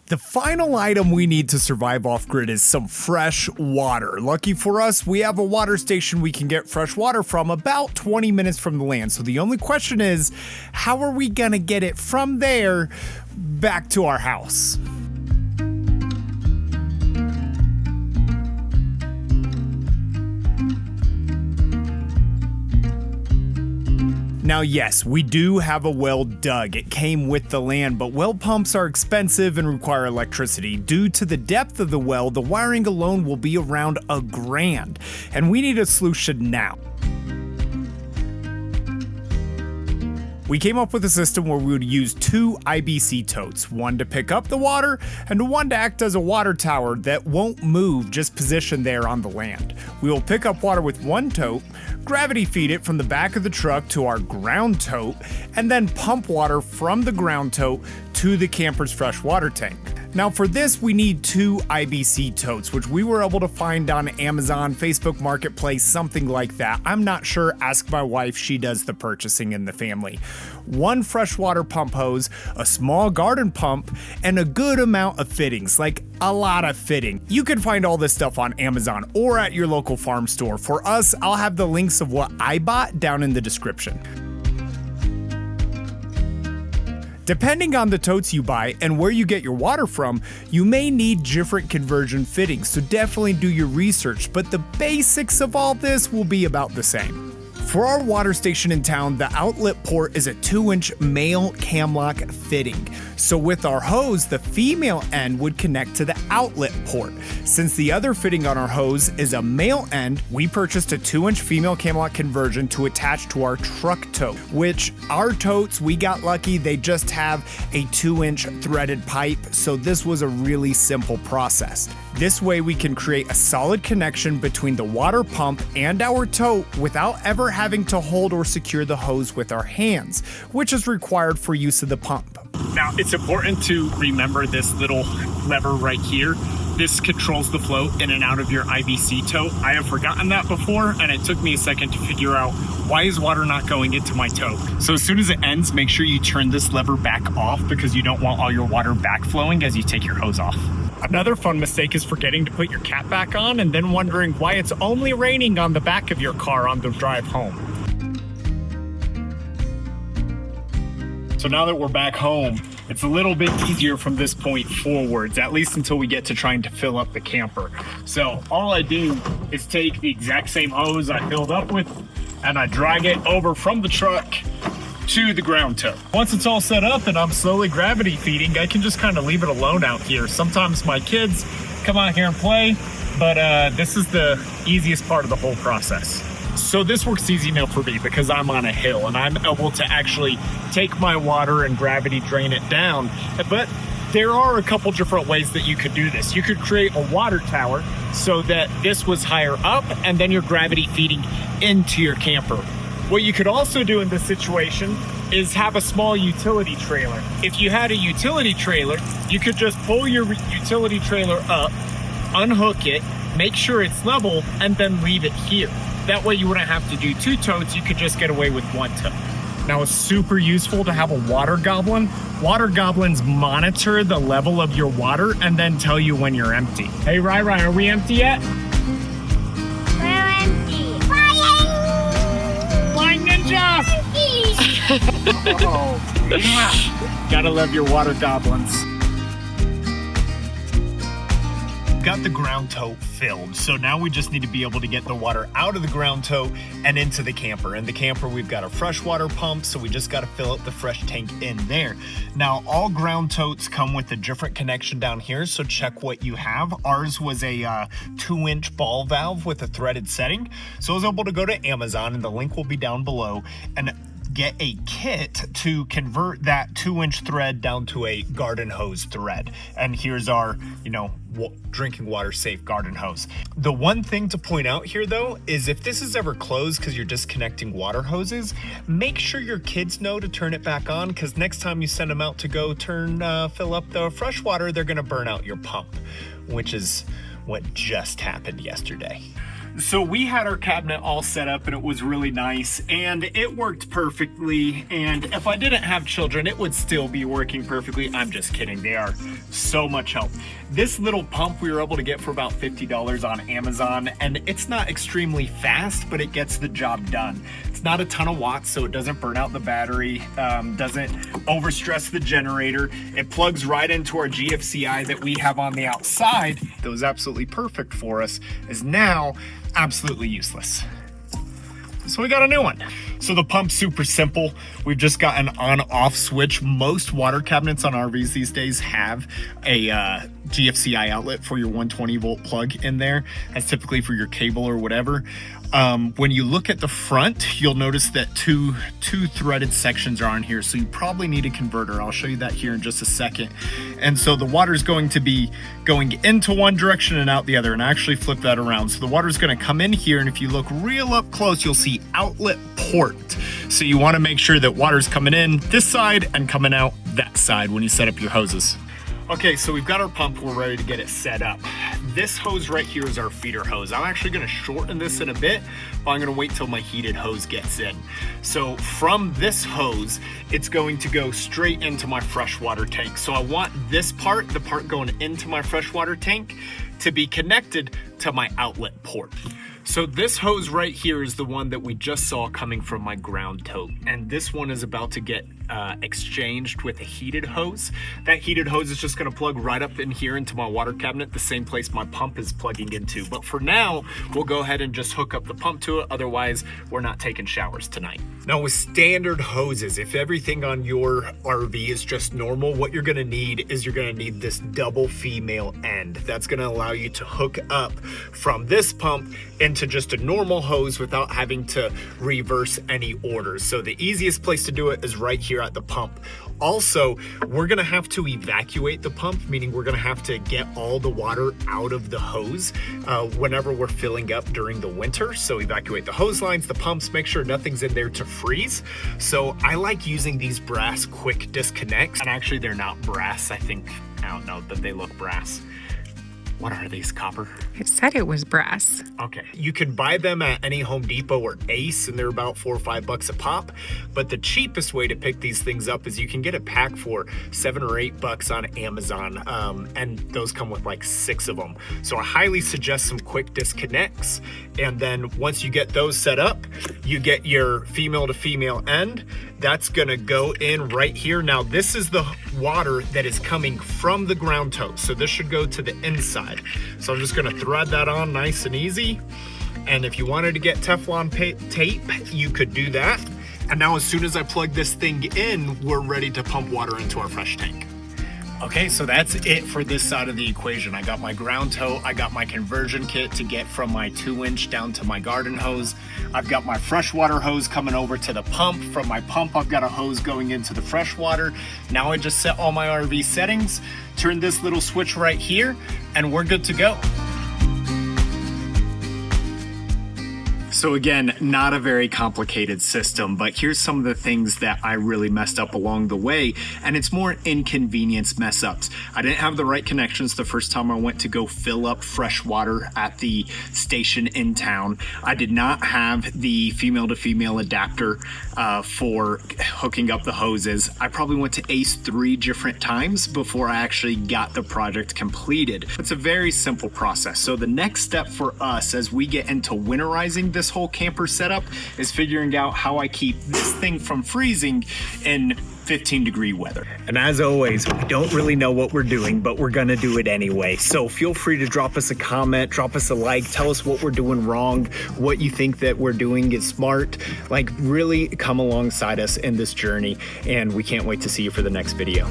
The final item we need to survive off-grid is some fresh water. Lucky for us, we have a water station we can get fresh water from about 20 minutes from the land. So the only question is, how are we gonna get it from there back to our house? Now yes, we do have a well dug. It came with the land, but well pumps are expensive and require electricity. Due to the depth of the well, the wiring alone will be around $1,000, and we need a solution now. We came up with a system where we would use 2 IBC totes, one to pick up the water and one to act as a water tower that won't move, just positioned there on the land. We will pick up water with one tote, gravity feed it from the back of the truck to our ground tote, and then pump water from the ground tote to the camper's fresh water tank. Now for this, we need 2 IBC totes, which we were able to find on Amazon, Facebook Marketplace, something like that. I'm not sure, ask my wife, she does the purchasing in the family. 1 freshwater pump hose, a small garden pump, and a good amount of fittings, like a lot of fitting. You can find all this stuff on Amazon or at your local farm store. For us, I'll have the links of what I bought down in the description. Depending on the totes you buy and where you get your water from, you may need different conversion fittings, so definitely do your research, but the basics of all this will be about the same. For our water station in town, the outlet port is a 2-inch male camlock fitting. So with our hose, the female end would connect to the outlet port. Since the other fitting on our hose is a male end, we purchased a 2-inch female camlock conversion to attach to our truck tote, which our totes, we got lucky, they just have a 2-inch threaded pipe, so this was a really simple process. This way we can create a solid connection between the water pump and our tote without ever having to hold or secure the hose with our hands, which is required for use of the pump. Now, it's important to remember this little lever right here. This controls the flow in and out of your IBC tote. I have forgotten that before, and it took me a second to figure out why is water not going into my tote. So as soon as it ends, make sure you turn this lever back off because you don't want all your water backflowing as you take your hose off. Another fun mistake is forgetting to put your cap back on and then wondering why it's only raining on the back of your car on the drive home. So now that we're back home, it's a little bit easier from this point forwards, at least until we get to trying to fill up the camper. So all I do is take the exact same hose I filled up with and I drag it over from the truck to the ground tote. Once it's all set up and I'm slowly gravity feeding, I can just kind of leave it alone out here. Sometimes my kids come out here and play, but this is the easiest part of the whole process. So this works easy now for me because I'm on a hill and I'm able to actually take my water and gravity drain it down. But there are a couple different ways that you could do this. You could create a water tower so that this was higher up and then you're gravity feeding into your camper. What you could also do in this situation is have a small utility trailer. If you had a utility trailer, you could just pull your utility trailer up, unhook it, make sure it's level, and then leave it here. That way you wouldn't have to do 2 totes, you could just get away with 1 tote. Now it's super useful to have a water goblin. Water goblins monitor the level of your water and then tell you when you're empty. Hey Rai, are we empty yet? We're empty. Flying ninja! Oh, yeah. Gotta love your water goblins. Got the ground tote filled, so now we just need to be able to get the water out of the ground tote and into the camper. In the camper we've got a freshwater pump, so we just got to fill up the fresh tank in there. Now all ground totes come with a different connection down here, so check what you have. Ours was a 2-inch ball valve with a threaded setting, so I was able to go to Amazon, and the link will be down below, and get a kit to convert that 2-inch thread down to a garden hose thread. And here's our, drinking water safe garden hose. The one thing to point out here though, is if this is ever closed because you're disconnecting water hoses, make sure your kids know to turn it back on, because next time you send them out to go fill up the fresh water, they're gonna burn out your pump, which is what just happened yesterday. So we had our cabinet all set up and it was really nice and it worked perfectly. And if I didn't have children, it would still be working perfectly. I'm just kidding. They are so much help. This little pump we were able to get for about $50 on Amazon, and it's not extremely fast, but it gets the job done. It's not a ton of watts, so it doesn't burn out the battery, doesn't overstress the generator. It plugs right into our GFCI that we have on the outside. That was absolutely perfect for us, is now absolutely useless. So we got a new one. So the pump's super simple. We've just got an on-off switch. Most water cabinets on RVs these days have a GFCI outlet for your 120 volt plug in there. That's typically for your cable or whatever. When you look at the front, you'll notice that two threaded sections are on here. So you probably need a converter. I'll show you that here in just a second. And so the water's going to be going into one direction and out the other. And I actually flip that around. So the water's going to come in here. And if you look real up close, you'll see outlet port. So you want to make sure that water's coming in this side and coming out that side when you set up your hoses. Okay, so we've got our pump, we're ready to get it set up. This hose right here is our feeder hose. I'm actually gonna shorten this in a bit, but I'm gonna wait till my heated hose gets in. So from this hose, it's going to go straight into my freshwater tank. So I want this part, the part going into my freshwater tank, to be connected to my outlet port. So this hose right here is the one that we just saw coming from my ground tote. And this one is about to get exchanged with a heated hose. That heated hose is just gonna plug right up in here into my water cabinet, the same place my pump is plugging into. But for now, we'll go ahead and just hook up the pump to it. Otherwise, we're not taking showers tonight. Now with standard hoses, if everything on your RV is just normal, what you're gonna need is you're gonna need this double female end. That's gonna allow you to hook up from this pump into just a normal hose without having to reverse any orders. So the easiest place to do it is right here at the pump. Also, we're gonna have to evacuate the pump, meaning we're gonna have to get all the water out of the hose whenever we're filling up during the winter. So evacuate the hose lines, the pumps, make sure nothing's in there to freeze. So I like using these brass quick disconnects. And actually they're not brass, I don't know that they look brass. What are these, copper? It said it was brass. Okay. You can buy them at any Home Depot or Ace, and they're about $4 or $5 a pop. But the cheapest way to pick these things up is you can get a pack for $7 or $8 on Amazon, and those come with like 6 of them. So I highly suggest some quick disconnects. And then once you get those set up, you get your female to female end. That's gonna go in right here. Now this is the water that is coming from the ground tote. So this should go to the inside. So I'm just gonna thread that on nice and easy. And if you wanted to get Teflon tape, you could do that. And now as soon as I plug this thing in, we're ready to pump water into our fresh tank. Okay, so that's it for this side of the equation. I got my ground tote, I got my conversion kit to get from my 2-inch down to my garden hose. I've got my freshwater hose coming over to the pump. From my pump, I've got a hose going into the freshwater. Now I just set all my RV settings, turn this little switch right here, and we're good to go. So again, not a very complicated system, but here's some of the things that I really messed up along the way, and it's more inconvenience mess ups. I didn't have the right connections the first time I went to go fill up fresh water at the station in town. I did not have the female to female adapter for hooking up the hoses. I probably went to Ace 3 different times before I actually got the project completed. It's a very simple process. So the next step for us as we get into winterizing this whole camper setup is figuring out how I keep this thing from freezing in 15-degree weather. And as always, we don't really know what we're doing, but we're gonna do it anyway. So feel free to drop us a comment, drop us a like, tell us what we're doing wrong, what you think that we're doing is smart. Like, really come alongside us in this journey, and we can't wait to see you for the next video.